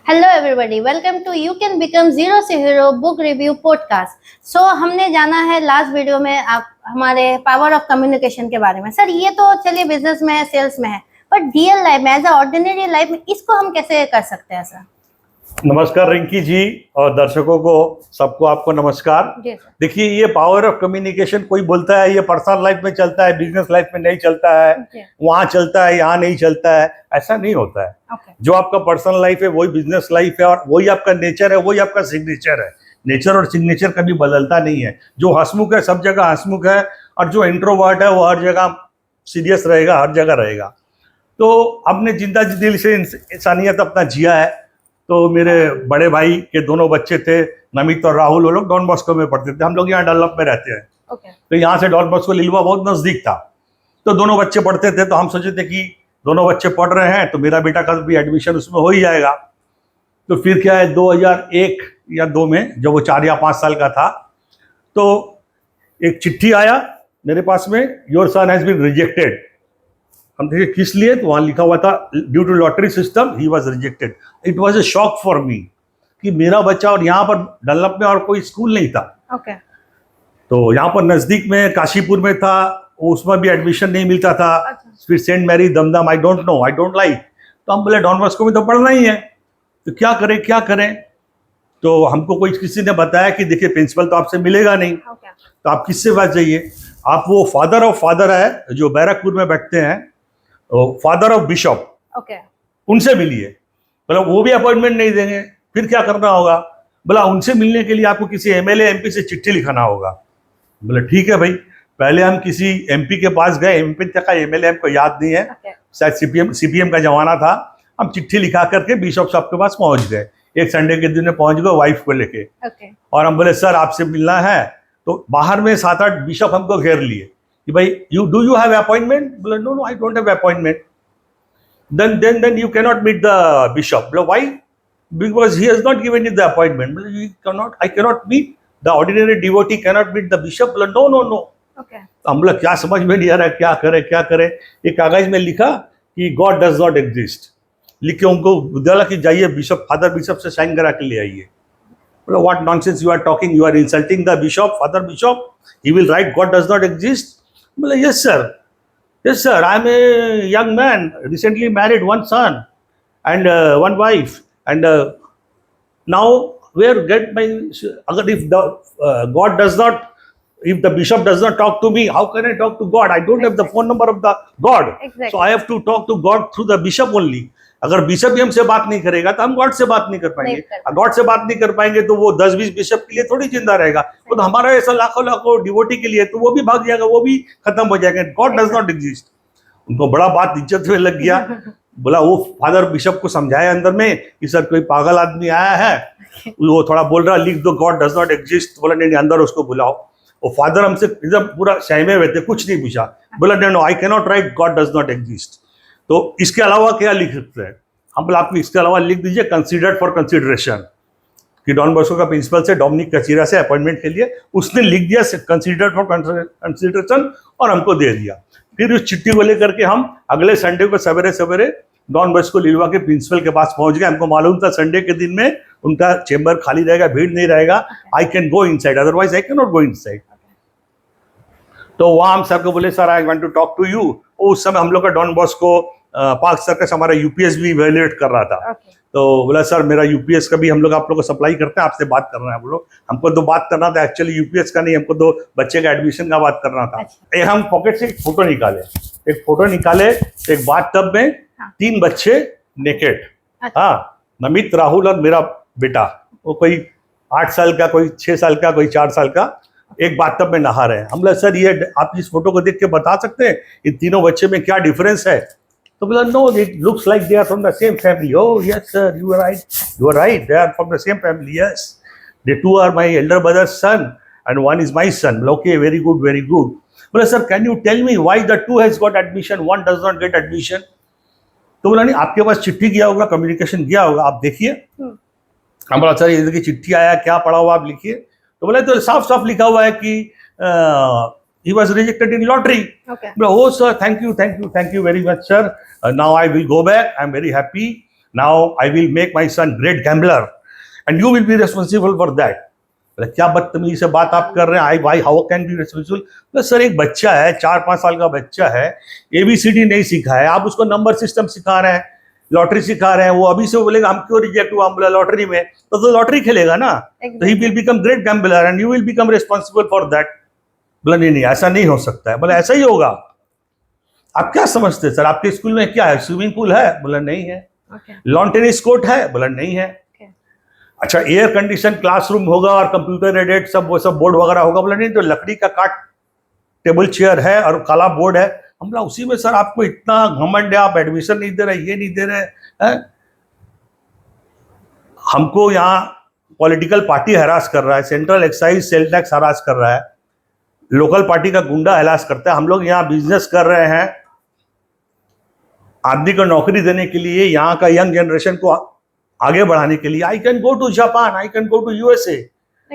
Hello everybody, welcome to you can become zero से hero book review podcast. So हमने जाना है last video में आप हमारे पावर ऑफ कम्युनिकेशन के बारे में। सर ये तो चलिए बिजनेस में है, सेल्स में है, बट रियल लाइफ में एज अ ऑर्डिनरी लाइफ में इसको हम कैसे कर सकते हैं सर? नमस्कार रिंकी जी और दर्शकों को, सबको आपको नमस्कार। देखिए, ये पावर ऑफ कम्युनिकेशन कोई बोलता है ये पर्सनल लाइफ में चलता है, बिजनेस लाइफ में नहीं चलता है, वहां चलता है, यहाँ नहीं चलता है, ऐसा नहीं होता है। जो आपका पर्सनल लाइफ है वही बिजनेस लाइफ है, और वही आपका नेचर है, वही आपका सिग्नेचर है। नेचर और सिग्नेचर कभी बदलता नहीं है। जो हंसमुख है सब जगह हंसमुख है, और जो इंट्रोवर्ट है वो हर जगह सीरियस रहेगा, हर जगह रहेगा। तो हमने जिंदा दिल से इंसानियत अपना जिया है। तो मेरे बड़े भाई के दोनों बच्चे थे, नमित और राहुल, वो लोग डॉन बॉस्को में पढ़ते थे। हम लोग यहाँ डनलप में रहते हैं। तो यहाँ से डॉन बॉस्को लिलवा बहुत नजदीक था। तो दोनों बच्चे पढ़ते थे, तो हम सोचे थे कि दोनों बच्चे पढ़ रहे हैं तो मेरा बेटा का भी एडमिशन उसमें हो ही जाएगा। तो फिर क्या है, 2001 या 2 में जब वो 4 या 5 साल का था, तो एक चिट्ठी आया मेरे पास में, your son has been rejected. हम देखे किस लिए, तो वहाँ लिखा हुआ था due to lottery system he was rejected. It was a shock for me कि मेरा बच्चा, और यहाँ पर डनलप में और कोई स्कूल नहीं था। तो यहाँ पर नज़दीक में काशीपुर में था, उसमें भी एडमिशन नहीं मिलता था। फिर Saint Mary, Dumdum, I don't know, I don't like. तो हम बोले डॉन बॉस्को में तो पढ़ना ही है, तो क्या करें। तो हमको कोई किसी ने बताया कि देखिए प्रिंसिपल तो आपसे मिलेगा नहीं, तो आप किससे बात जाइए, आप वो फादर ऑफ फादर है जो बैरकपुर में बैठते हैं, फादर ऑफ बिशप, उनसे मिलिए। बोला वो भी अपॉइंटमेंट नहीं देंगे, फिर क्या करना होगा? बोला उनसे मिलने के लिए आपको किसी एमएलए एमपी से चिट्ठी लिखाना होगा। बोला ठीक है भाई। पहले हम किसी एमपी के पास गए, एमपी तक का एमएलए हमको याद नहीं है, शायद सीपीएम का जमाना था। हम चिट्ठी लिखा करके बिशप साहब के पास पहुंच गए। एक संडे के दिन में पहुंच गए वाइफ को लेके, और हम बोले सर आपसे मिलना है। तो बाहर में 7-8 बिशप हमको घेर लिए कि भाई you have appointment? बोले no, I don't have appointment. Then you cannot meet the bishop. बोले why? Because he has not given you the appointment. बोले I cannot meet, the ordinary devotee cannot meet the bishop. बोले no. तो हम बोले क्या समझ में नहीं आ रहा, क्या करे। एक कागज में लिखा कि God does not exist, लिख के उनको बोला कि जाइए बिशप, फादर बिशप से साइन करा के ले आइए। बोले what nonsense you are talking, you are insulting the bishop, father bishop. He will write God does not exist. बोले yes sir, I am a young man, recently married, one son and one wife, and now where get my, अगर if the God does not, if the bishop does not talk to me, how can I talk to God? I don't have the phone number of the God. So I have to talk to God through the bishop only. अगर bishop भी हमसे बात नहीं करेगा तो हम God से बात नहीं कर पाएंगे। गॉड से बात नहीं कर पाएंगे तो वो 10-20 बिशप के लिए थोड़ी जिंदा रहेगा। तो हमारा ऐसा लाखों डिवोटी के लिए तो वो भी भाग जाएगा, वो भी खत्म हो जाएगा। God does not exist. उनको बड़ा बात इज्जत में लग गया। बोला वो फादर बिशप को समझाया अंदर में कि सर कोई पागल आदमी आया है, वो थोड़ा बोल रहा लिख दो गॉड डज नॉट एग्जिस्ट। बोला नहीं, अंदर उसको बुलाओ। वो फादर हमसे एकदम पूरा सहमे हुए थे, कुछ नहीं पूछा। बोला no, I cannot write God does not exist. तो इसके अलावा क्या लिख सकते हैं? हम बोला आप इसके अलावा लिख दीजिए कंसीडर्ड फॉर कंसिडरेशन, कि डॉन बॉस्को का प्रिंसिपल से डोमिनिक कचीरा से अपॉइंटमेंट के लिए उसने लिख दिया कंसीडर्ड फॉर कंसिडरेशन, और हमको दे दिया। फिर उस चिट्ठी को लेकर के हम अगले संडे को सवेरे डॉन बॉस्को लिलवा के प्रिंसिपल के पास पहुंच गए। हमको मालूम था संडे के दिन में उनका चेंबर खाली रहेगा, भीड़ नहीं रहेगा, I can go inside, otherwise I can not go inside. तो वहाँ हम सर को बोले sir I want to talk to you. उस समय हम लोग का डॉन बॉस्को पार्क सर्कस हमारा यूपीएस भी इवैल्यूएट कर रहा था। तो बोला सर मेरा यूपीएस का भी हम लोग आप लोग को सप्लाई करते हैं, आपसे बात करना है। बोलो हमको तो बात करना था, एक्चुअली यूपीएस का नहीं, हमको तो बच्चे का एडमिशन का बात करना था। एक हम पॉकेट से एक फोटो निकाले, एक बाथटब में 3 बच्चे नेकेड, हाँ, नमित, राहुल और मेरा बेटा, वो कोई 8 साल का, कोई 6 साल का, कोई 4 साल का, एक बाथटब में नहा रहे हैं। हम बोला सर ये आप इस फोटो को देख के बता सकते हैं इन तीनों बच्चे में क्या डिफरेंस है? तो बोला no, it looks like they are from the same family. Oh yes sir, you are right, they are from the same family, yes, they two are my elder brother's son and one is my son. Okay, very good. बोला sir can you tell me why the 2 has got admission, 1 does not get admission? तो बोला नहीं, आपके पास चिट्ठी गया होगा, communication गया होगा, आप देखिए। हम बोला सर ये देखिए चिट्ठी आया, क्या पढ़ा हुआ आप लिखिए। तो बोले तो साफ लिखा हुआ है कि he was rejected in lottery. Oh sir, thank you very much sir. Now I will go back, I am very happy. Now I will make my son great gambler and you will be responsible for that. क्या बदतमीजी से बात आप कर रहे हैं, आई भाई how can be responsible. Sir एक बच्चा है, 4-5 साल का बच्चा है, ABCD नहीं सीखा है, आप उसको नंबर सिस्टम सिखा रहे हैं, लॉटरी सिखा रहे हैं, वो अभी से बोलेगा हम क्यों रिजेक्ट हुआ, हम बोला लॉटरी में, तो लॉटरी खेलेगा ना, तो he will become great gambler and you will become responsible for that. बोला नहीं ऐसा नहीं हो सकता है। बोला ऐसा ही होगा। आप क्या समझते हैं सर, आपके स्कूल में क्या है, स्विमिंग पूल है? बोला नहीं है। लॉन टेनिस कोर्ट है? बोला नहीं है। अच्छा एयर कंडीशन क्लासरूम होगा और कंप्यूटर एडेड सब वो सब बोर्ड वगैरह होगा? बोला नहीं, तो लकड़ी का काट टेबल चेयर है और काला बोर्ड है। हम बोला उसी में सर आपको इतना घमंड है, आप एडमिशन नहीं दे रहे, ये नहीं दे रहे हैं। हमको यहाँ पॉलिटिकल पार्टी हरास कर रहा है, central excise sale tax harass कर रहा है, लोकल पार्टी का गुंडा हरास करता है। हम लोग यहाँ बिजनेस कर रहे हैं आदमी को नौकरी देने के लिए, यहाँ का यंग जनरेशन को आगे बढ़ाने के लिए। I can go to Japan, I can go to USA,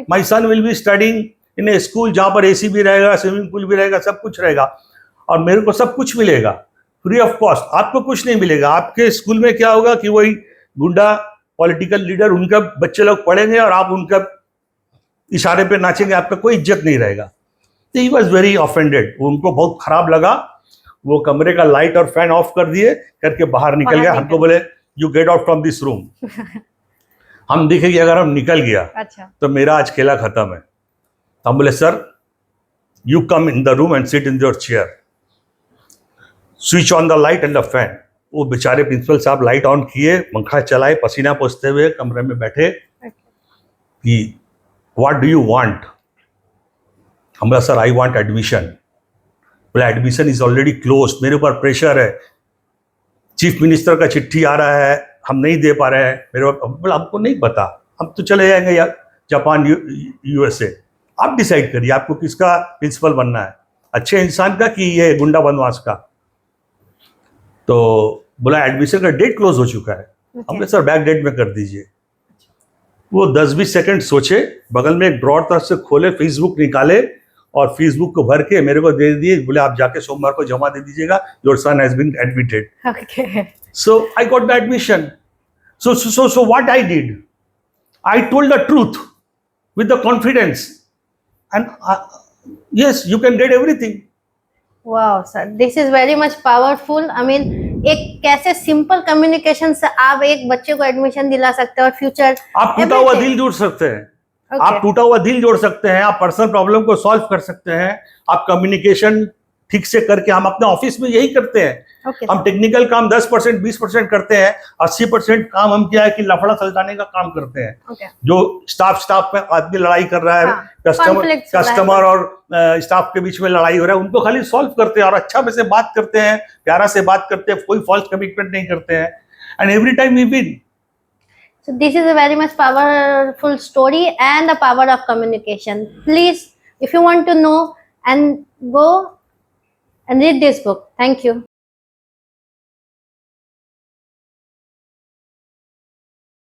my son will be studying in a school जहाँ पर AC भी रहेगा, स्विमिंग पूल भी रहेगा, सब कुछ रहेगा, और मेरे को सब कुछ मिलेगा फ्री ऑफ कॉस्ट। आपको कुछ नहीं मिलेगा। आपके स्कूल में क्या होगा कि वही गुंडा पॉलिटिकल लीडर, उनका बच्चे लोग पढ़ेंगे और आप उनका इशारे पे नाचेंगे, आपका कोई इज्जत नहीं रहेगा। तो ही वॉज वेरी ऑफेंडेड, उनको बहुत खराब लगा। वो कमरे का लाइट और फैन ऑफ कर दिए, करके बाहर निकल गया। हमको बोले you get out from this room. हम देखे कि अगर हम निकल गया अच्छा तो मेरा आज खेला खत्म है। तो हम बोले sir you come in the room and sit in your chair, switch on the light and the fan. वो बेचारे प्रिंसिपल साहब लाइट ऑन किए, पंखा चलाए, पसीना पोंछते हुए कमरे में बैठे कि व्हाट डू यू वांट? हम बोला सर आई वांट एडमिशन। बोला एडमिशन इज ऑलरेडी क्लोज, मेरे ऊपर प्रेशर है, चीफ मिनिस्टर का चिट्ठी आ रहा है, हम नहीं दे पा रहे हैं। मेरे बोला हमको नहीं पता, हम तो चले जाएंगे या जापान USA, आप डिसाइड करिए आपको किसका प्रिंसिपल बनना है, अच्छे इंसान का कि ये गुंडा बनवास का। तो बोला एडमिशन का डेट क्लोज हो चुका है। हमने सर बैक डेट में कर दीजिए। वो 10-20 सेकंड सोचे, बगल में एक ड्रॉर तरफ से खोले, फेसबुक निकाले और फेसबुक को भर के मेरे को दे दिए। बोले आप जाके सोमवार को जमा दे दीजिएगा, your son has been admitted. Okay. So I got the admission. So what I did, I told the truth with the confidence, and yes, you can get everything. Wow, sir, this is very much powerful. I mean, एक कैसे simple communication से आप एक बच्चे को admission दिला सकते हैं और फ्यूचर आप टूटा हुआ दिल जोड़ सकते हैं। Okay. आप टूटा हुआ दिल जोड़ सकते हैं, आप पर्सनल प्रॉब्लम को सॉल्व कर सकते हैं, आप कम्युनिकेशन ठीक से करके। हम अपने ऑफिस में यही करते हैं। Okay, हम टेक्निकल काम 10% 20% करते हैं, 80% काम हम क्या है कि लफड़ा सुलझाने का काम करते हैं। okay. जो स्टाफ में आदमी लड़ाई कर रहा है, हाँ, conflicts हो रहा है। कस्टमर और स्टाफ के बीच में लड़ाई हो रहा है, उनको खाली सॉल्व करते हैं और अच्छा से बात करते हैं, प्यारा से बात करते हैं, कोई फॉल्स कमिटमेंट नहीं करते हैं, and every time we win. So this is a very much powerful story and the power of communication. Please, if you want to know, and go and read this book. Thank you.